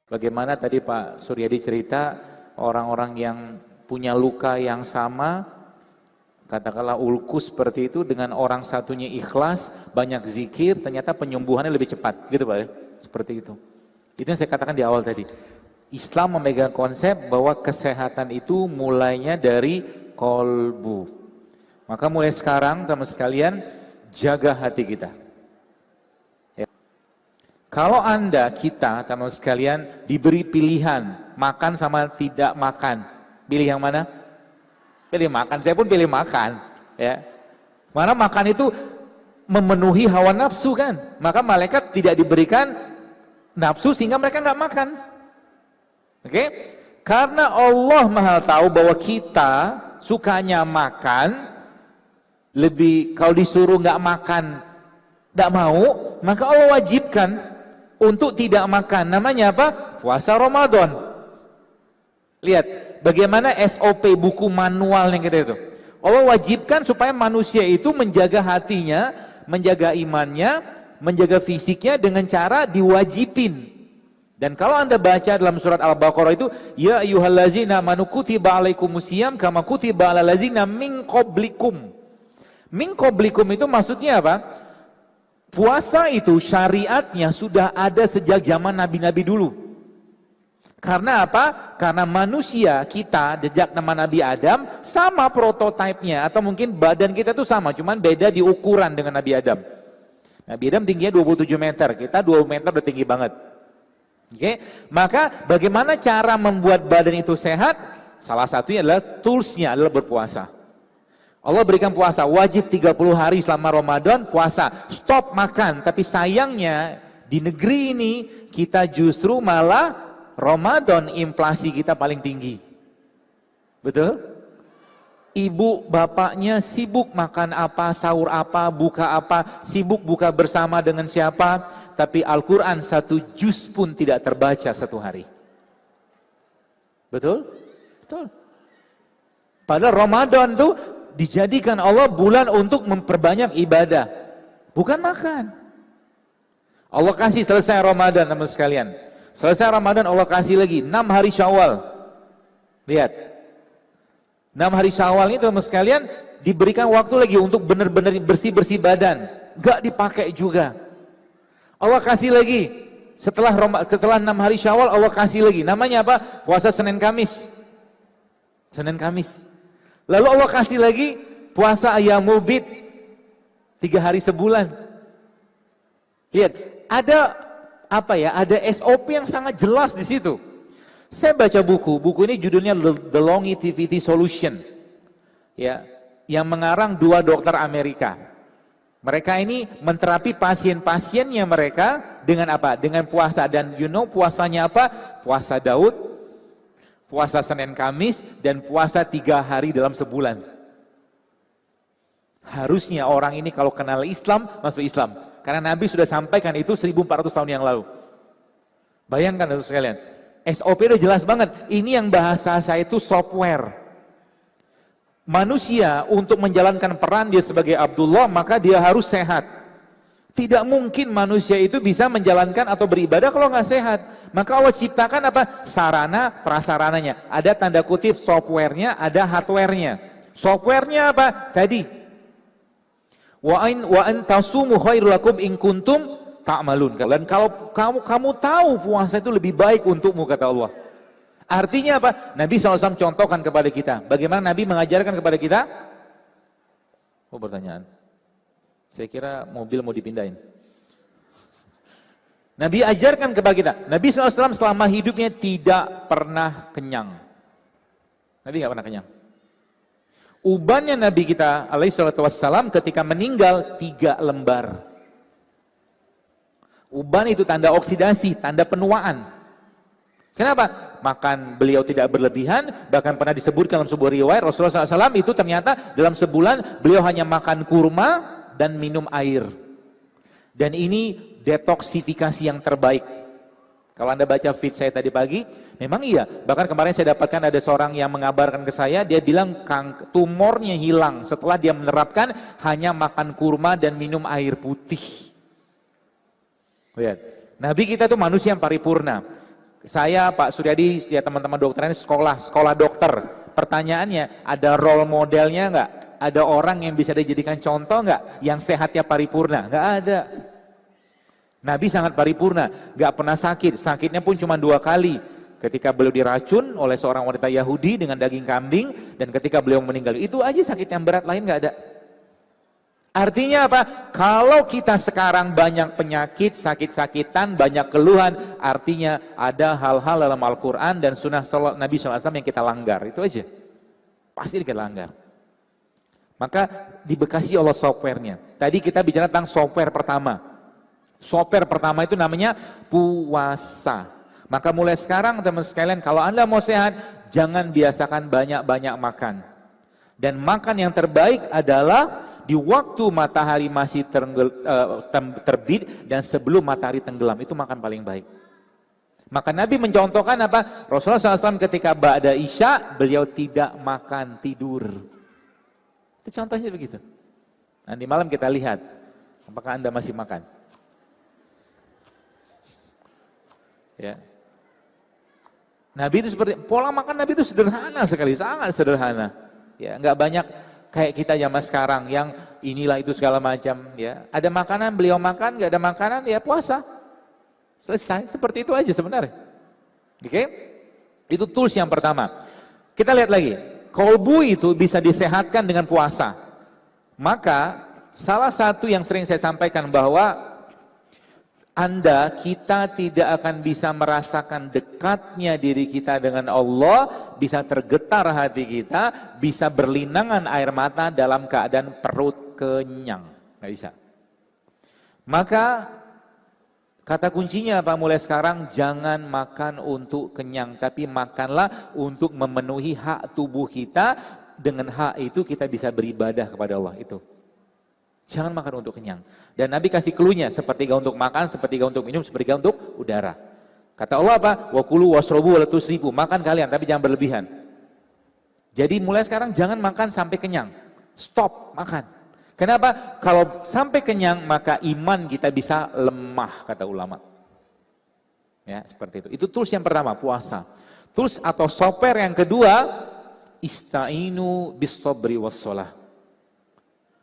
Bagaimana tadi Pak Suryadi cerita, orang-orang yang punya luka yang sama, katakanlah ulkus seperti itu, dengan orang satunya ikhlas, banyak zikir, ternyata penyembuhannya lebih cepat, gitu Pak ya? Seperti itu. Itu yang saya katakan di awal tadi. Islam memegang konsep bahwa kesehatan itu mulainya dari kolbu. Maka mulai sekarang teman sekalian, jaga hati kita. Kalau Anda, kita, teman sekalian, diberi pilihan, makan sama tidak makan, pilih yang mana? Pilih makan, saya pun pilih makan. Ya. Mana makan itu memenuhi hawa nafsu kan, maka malaikat tidak diberikan nafsu sehingga mereka nggak makan. Oke? Karena Allah Maha tahu bahwa kita sukanya makan, lebih kalau disuruh nggak makan, nggak mau, maka Allah wajibkan untuk tidak makan. Namanya apa? Puasa Ramadan. Lihat bagaimana SOP buku manual yang kita itu. Allah wajibkan supaya manusia itu menjaga hatinya, menjaga imannya, menjaga fisiknya dengan cara diwajibin. Dan kalau Anda baca dalam surat Al-Baqarah itu, ya ayyuhallazina amanu kutiba alaikumusiyam kama kutiba alal ladzina min qablikum. Min qablikum itu maksudnya apa? Puasa itu syariatnya sudah ada sejak zaman nabi-nabi dulu. Karena apa? Karena manusia kita, sejak nama Nabi Adam, sama prototipenya, atau mungkin badan kita tuh sama, cuman beda di ukuran dengan Nabi Adam. Nabi Adam tingginya 27 meter, kita 2 meter udah tinggi banget. Oke, maka bagaimana cara membuat badan itu sehat? Salah satunya adalah toolsnya adalah berpuasa. Allah berikan puasa, wajib 30 hari selama Ramadan puasa, stop makan. Tapi sayangnya di negeri ini kita justru malah Ramadan inflasi kita paling tinggi. Betul? Ibu bapaknya sibuk makan apa, sahur apa, buka apa, sibuk buka bersama dengan siapa, tapi Al-Quran 1 juz pun tidak terbaca 1 hari. Betul? Betul. Padahal Ramadan tuh dijadikan Allah bulan untuk memperbanyak ibadah, bukan makan. Allah kasih selesai Ramadan teman sekalian. Selesai Ramadan Allah kasih lagi 6 hari Syawal. Lihat. 6 hari Syawal ini teman sekalian diberikan waktu lagi untuk benar-benar bersih-bersih badan. Gak dipakai juga. Allah kasih lagi setelah 6 hari Syawal Allah kasih lagi. Namanya apa? Puasa Senin Kamis. Senin Kamis. Lalu Allah kasih lagi puasa Ayyamul Bid 3 hari sebulan. Lihat, ada apa ya? Ada SOP yang sangat jelas di situ. Saya baca buku ini judulnya The Longevity Solution. Ya, yang mengarang 2 dokter Amerika. Mereka ini menterapi pasien-pasiennya mereka dengan apa? Dengan puasa. Dan puasanya apa? Puasa Daud, puasa Senin Kamis, dan puasa 3 hari dalam sebulan. Harusnya orang ini kalau kenal Islam, masuk Islam. Karena Nabi sudah sampaikan itu 1400 tahun yang lalu. Bayangkan harus sekalian. SOP udah jelas banget. Ini yang bahasa saya itu software. Manusia untuk menjalankan peran dia sebagai Abdullah, maka dia harus sehat. Tidak mungkin manusia itu bisa menjalankan atau beribadah kalau nggak sehat. Maka Allah ciptakan apa? Sarana prasarananya. Ada tanda kutip softwarenya, ada hardwarenya. Softwarenya apa? Tadi. Wa an tasumu khairul lakum in kuntum ta'malun. Dan kalau kamu tahu puasa itu lebih baik untukmu, kata Allah. Artinya apa? Nabi SAW contohkan kepada kita. Bagaimana Nabi mengajarkan kepada kita? Oh, pertanyaan. Saya kira mobil mau dipindahin. Nabi ajarkan kepada kita. Nabi SAW selama hidupnya tidak pernah kenyang. Nabi nggak pernah kenyang. Ubannya Nabi kita alaihissalam ketika meninggal 3 lembar. Uban itu tanda oksidasi, tanda penuaan. Kenapa? Makan beliau tidak berlebihan, bahkan pernah disebutkan dalam sebuah riwayat Rasulullah SAW itu ternyata dalam sebulan beliau hanya makan kurma dan minum air. Dan ini detoksifikasi yang terbaik. Kalau Anda baca feed saya tadi pagi, memang iya. Bahkan kemarin saya dapatkan ada seorang yang mengabarkan ke saya, dia bilang tumornya hilang setelah dia menerapkan hanya makan kurma dan minum air putih. Lihat, Nabi kita itu manusia yang paripurna. Saya, Pak Suryadi, ya teman-teman dokter ini sekolah dokter. Pertanyaannya, ada role modelnya nggak? Ada orang yang bisa dijadikan contoh nggak? Yang sehatnya paripurna? Nggak ada. Nabi sangat paripurna, nggak pernah sakit. Sakitnya pun cuma 2 kali. Ketika beliau diracun oleh seorang wanita Yahudi dengan daging kambing, dan ketika beliau meninggal. Itu aja sakit yang berat, lain nggak ada. Artinya apa? Kalau kita sekarang banyak penyakit, sakit-sakitan, banyak keluhan, artinya ada hal-hal dalam Al-Quran dan sunnah Nabi SAW yang kita langgar. Itu aja. Pasti kita langgar. Maka dibekasi Allah softwarenya. Tadi kita bicara tentang software pertama. Software pertama itu namanya puasa. Maka mulai sekarang teman sekalian, kalau Anda mau sehat, jangan biasakan banyak-banyak makan. Dan makan yang terbaik adalah di waktu matahari masih terbit dan sebelum matahari tenggelam, itu makan paling baik. Maka Nabi mencontohkan apa? Rasulullah SAW ketika ba'da isya, beliau tidak makan, tidur. Itu contohnya begitu. Nanti malam kita lihat, apakah Anda masih makan. Ya. Nabi itu seperti, pola makan Nabi itu sederhana sekali, sangat sederhana. Ya, nggak banyak kayak kita zaman sekarang yang inilah itu segala macam, ya. Ada makanan beliau makan, nggak ada makanan ya puasa. Selesai, seperti itu aja sebenarnya. Oke? Itu tools yang pertama. Kita lihat lagi, kolbu itu bisa disehatkan dengan puasa. Maka salah satu yang sering saya sampaikan bahwa kita tidak akan bisa merasakan dekatnya diri kita dengan Allah, bisa tergetar hati kita, bisa berlinangan air mata dalam keadaan perut kenyang. Nggak bisa. Maka kata kuncinya apa mulai sekarang? Jangan makan untuk kenyang, tapi makanlah untuk memenuhi hak tubuh kita. Dengan hak itu kita bisa beribadah kepada Allah itu. Jangan makan untuk kenyang. Dan Nabi kasih clue-nya, sepertiga untuk makan, sepertiga untuk minum, sepertiga untuk udara. Kata Allah apa? Wa kulu wasrobu wa la tusrifu. Makan kalian, tapi jangan berlebihan. Jadi mulai sekarang jangan makan sampai kenyang. Stop makan. Kenapa? Kalau sampai kenyang, maka iman kita bisa lemah, kata ulama. Ya, seperti itu. Itu tools yang pertama, puasa. Tools atau software yang kedua, ista'inu bis sabri was shalah.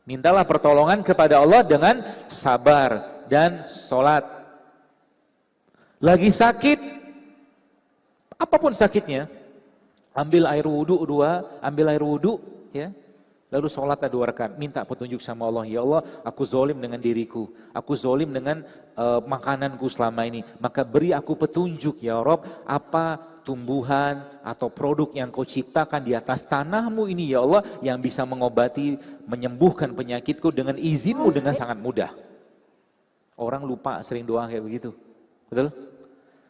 Mintalah pertolongan kepada Allah dengan sabar dan sholat. Lagi sakit, apapun sakitnya, ambil air wudhu ya, lalu sholatlah 2 rakaat. Minta petunjuk sama Allah, ya Allah, aku zolim dengan diriku, aku zolim dengan makananku selama ini. Maka beri aku petunjuk ya Rob, apa tumbuhan atau produk yang kau ciptakan di atas tanahmu ini ya Allah, yang bisa mengobati, menyembuhkan penyakitku dengan izinmu dengan sangat mudah. Orang lupa sering doa kayak begitu. Betul?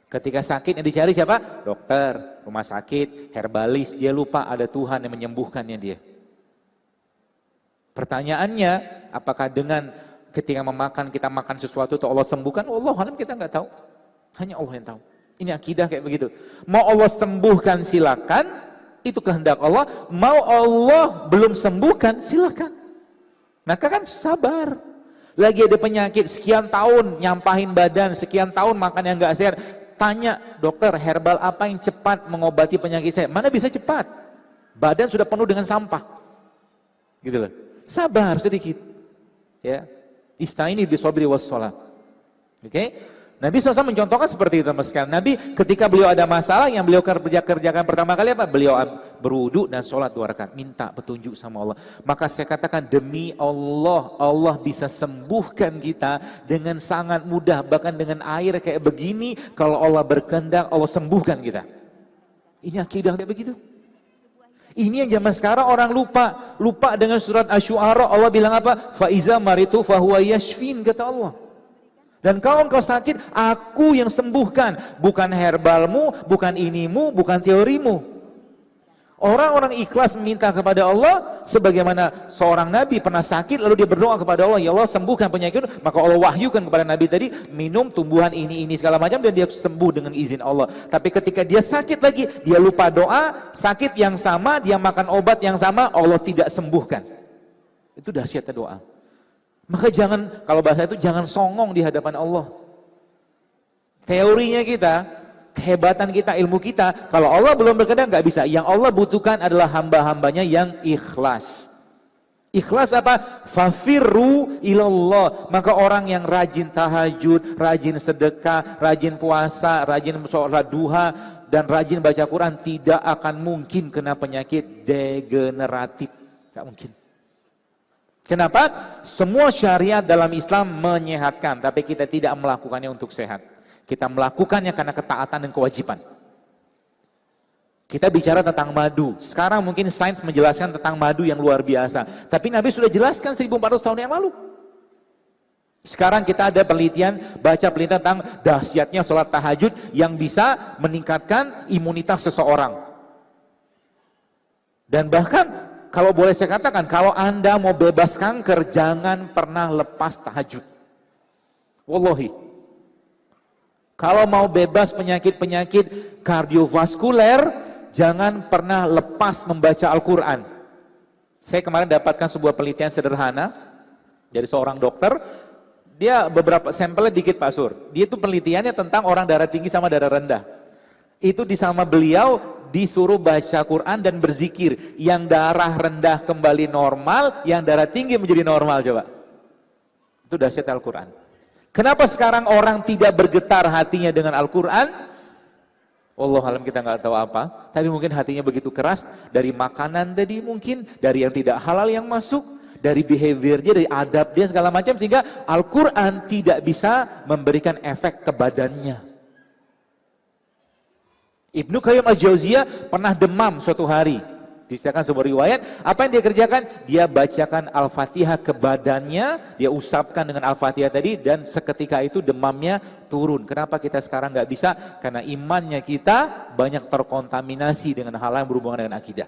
Ketika sakit yang dicari siapa? Dokter, rumah sakit, herbalis. Dia lupa ada Tuhan yang menyembuhkannya dia. Pertanyaannya, apakah dengan ketika kita makan sesuatu itu Allah sembuhkan? Allah alam kita nggak tahu. Hanya Allah yang tahu. Ini akidah kayak begitu. Mau Allah sembuhkan silakan, itu kehendak Allah. Mau Allah belum sembuhkan silakan. Maka kan sabar. Lagi ada penyakit sekian tahun nyampahin badan, sekian tahun makan yang nggak sehat. Tanya dokter, herbal apa yang cepat mengobati penyakit saya? Mana bisa cepat? Badan sudah penuh dengan sampah. Gitu loh. Sabar sedikit. Ya. Ista'ini bisabri was shalah. Oke? Nabi SAW mencontohkan seperti itu teman sekalian. Nabi ketika beliau ada masalah yang beliau kerjakan pertama kali apa? Beliau berwudu dan sholat 2 rakaat. Minta petunjuk sama Allah. Maka saya katakan demi Allah, Allah bisa sembuhkan kita dengan sangat mudah. Bahkan dengan air kayak begini, kalau Allah berkehendak, Allah sembuhkan kita. Ini akidah kayak begitu. Ini yang zaman sekarang orang lupa. Lupa dengan surat Asy-Syu'ara. Allah bilang apa? Faiza maritu fahuwa yashfin, kata Allah. Dan kalau engkau sakit, aku yang sembuhkan. Bukan herbalmu, bukan inimu, bukan teorimu. Orang-orang ikhlas meminta kepada Allah, sebagaimana seorang Nabi pernah sakit, lalu dia berdoa kepada Allah, ya Allah sembuhkan penyakit, maka Allah wahyukan kepada Nabi tadi, minum tumbuhan ini segala macam, dan dia sembuh dengan izin Allah. Tapi ketika dia sakit lagi, dia lupa doa, sakit yang sama, dia makan obat yang sama, Allah tidak sembuhkan. Itu dahsyatnya doa. Maka jangan, kalau bahasa itu jangan songong di hadapan Allah. Teorinya kita, kehebatan kita, ilmu kita. Kalau Allah belum berkehendak nggak bisa. Yang Allah butuhkan adalah hamba-hambanya yang ikhlas. Ikhlas apa? Fafirru ilallah. Maka orang yang rajin tahajud, rajin sedekah, rajin puasa, rajin sholat duha, dan rajin baca Quran tidak akan mungkin kena penyakit degeneratif. Tidak mungkin. Kenapa? Semua syariat dalam Islam menyehatkan, tapi kita tidak melakukannya untuk sehat. Kita melakukannya karena ketaatan dan kewajiban. Kita bicara tentang madu. Sekarang mungkin sains menjelaskan tentang madu yang luar biasa. Tapi Nabi sudah jelaskan 1400 tahun yang lalu. Sekarang kita ada penelitian, baca penelitian tentang dahsyatnya sholat tahajud yang bisa meningkatkan imunitas seseorang. Dan bahkan, kalau boleh saya katakan, kalau Anda mau bebas kanker, jangan pernah lepas tahajud. Wallahi. Kalau mau bebas penyakit-penyakit kardiovaskuler, jangan pernah lepas membaca Al-Quran. Saya kemarin dapatkan sebuah penelitian sederhana dari seorang dokter. Dia beberapa sampelnya dikit Pak Sur. Dia itu penelitiannya tentang orang darah tinggi sama darah rendah. Itu sama beliau disuruh baca Quran dan berzikir. Yang darah rendah kembali normal, yang darah tinggi menjadi normal coba. Itu dahsyat Al-Quran. Kenapa sekarang orang tidak bergetar hatinya dengan Al-Quran? Wallahualam kita nggak tahu apa, tapi mungkin hatinya begitu keras dari makanan tadi, mungkin dari yang tidak halal yang masuk, dari behaviornya, dari adab dia segala macam, sehingga Al-Quran tidak bisa memberikan efek ke badannya. Ibnu Qayyim Al-Jauziyah pernah demam suatu hari. Diceritakan sebuah riwayat, apa yang dia kerjakan? Dia bacakan Al-Fatihah ke badannya, dia usapkan dengan Al-Fatihah tadi, dan seketika itu demamnya turun. Kenapa kita sekarang nggak bisa? Karena imannya kita banyak terkontaminasi dengan hal yang berhubungan dengan akidah.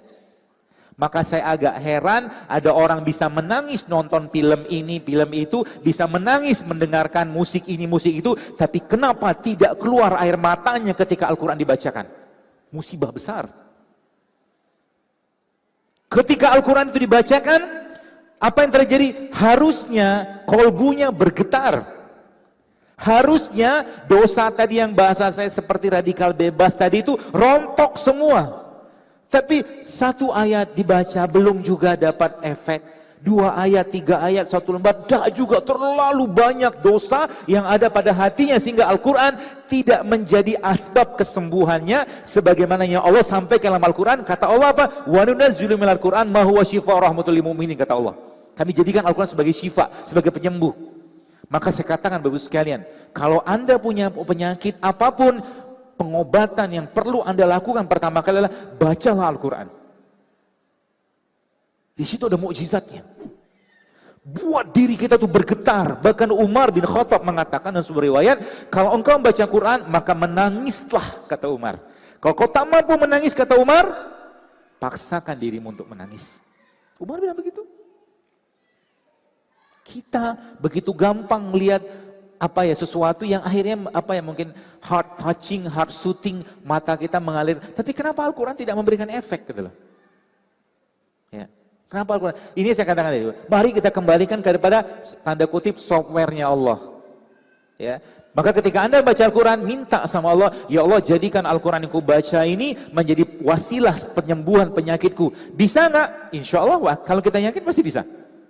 Maka saya agak heran ada orang bisa menangis nonton film ini, film itu, bisa menangis mendengarkan musik ini, musik itu, tapi kenapa tidak keluar air matanya ketika Al-Quran dibacakan? Musibah besar. Ketika Al-Quran itu dibacakan, apa yang terjadi? Harusnya kolbunya bergetar. Harusnya dosa tadi yang bahasa saya seperti radikal bebas tadi itu rontok semua. Tapi satu ayat dibaca belum juga dapat efek. 2 ayat, 3 ayat, 1 lembar, dah juga terlalu banyak dosa yang ada pada hatinya sehingga Al-Quran tidak menjadi asbab kesembuhannya sebagaimana yang Allah sampaikan dalam Al-Quran. Kata Allah apa? Wa nunazzilu minal Qur'an ma huwa syifa rahmatul lil mu'minin, kata Allah. Kami jadikan Al-Quran sebagai syifa, sebagai penyembuh. Maka saya katakan Bapak sekalian, kalau Anda punya penyakit apapun, pengobatan yang perlu Anda lakukan pertama kali adalah bacalah Al-Quran. Di situ ada mukjizatnya. Buat diri kita tuh bergetar. Bahkan Umar bin Khattab mengatakan dalam sebuah riwayat, kalau engkau membaca Quran, maka menangislah, kata Umar. Kalau kau tak mampu menangis, kata Umar, paksakan dirimu untuk menangis. Umar bilang begitu. Kita begitu gampang melihat sesuatu yang akhirnya mungkin heart touching, heart soothing, mata kita mengalir. Tapi kenapa Al-Quran tidak memberikan efek gitu loh? Ya. Kenapa Al-Quran? Ini saya katakan tadi, mari kita kembalikan kepada tanda kutip softwarenya Allah. Ya. Maka ketika Anda baca Al-Quran, minta sama Allah, ya Allah jadikan Al-Quran yang ku baca ini menjadi wasilah penyembuhan penyakitku. Bisa nggak? Insya Allah, kalau kita yakin pasti bisa.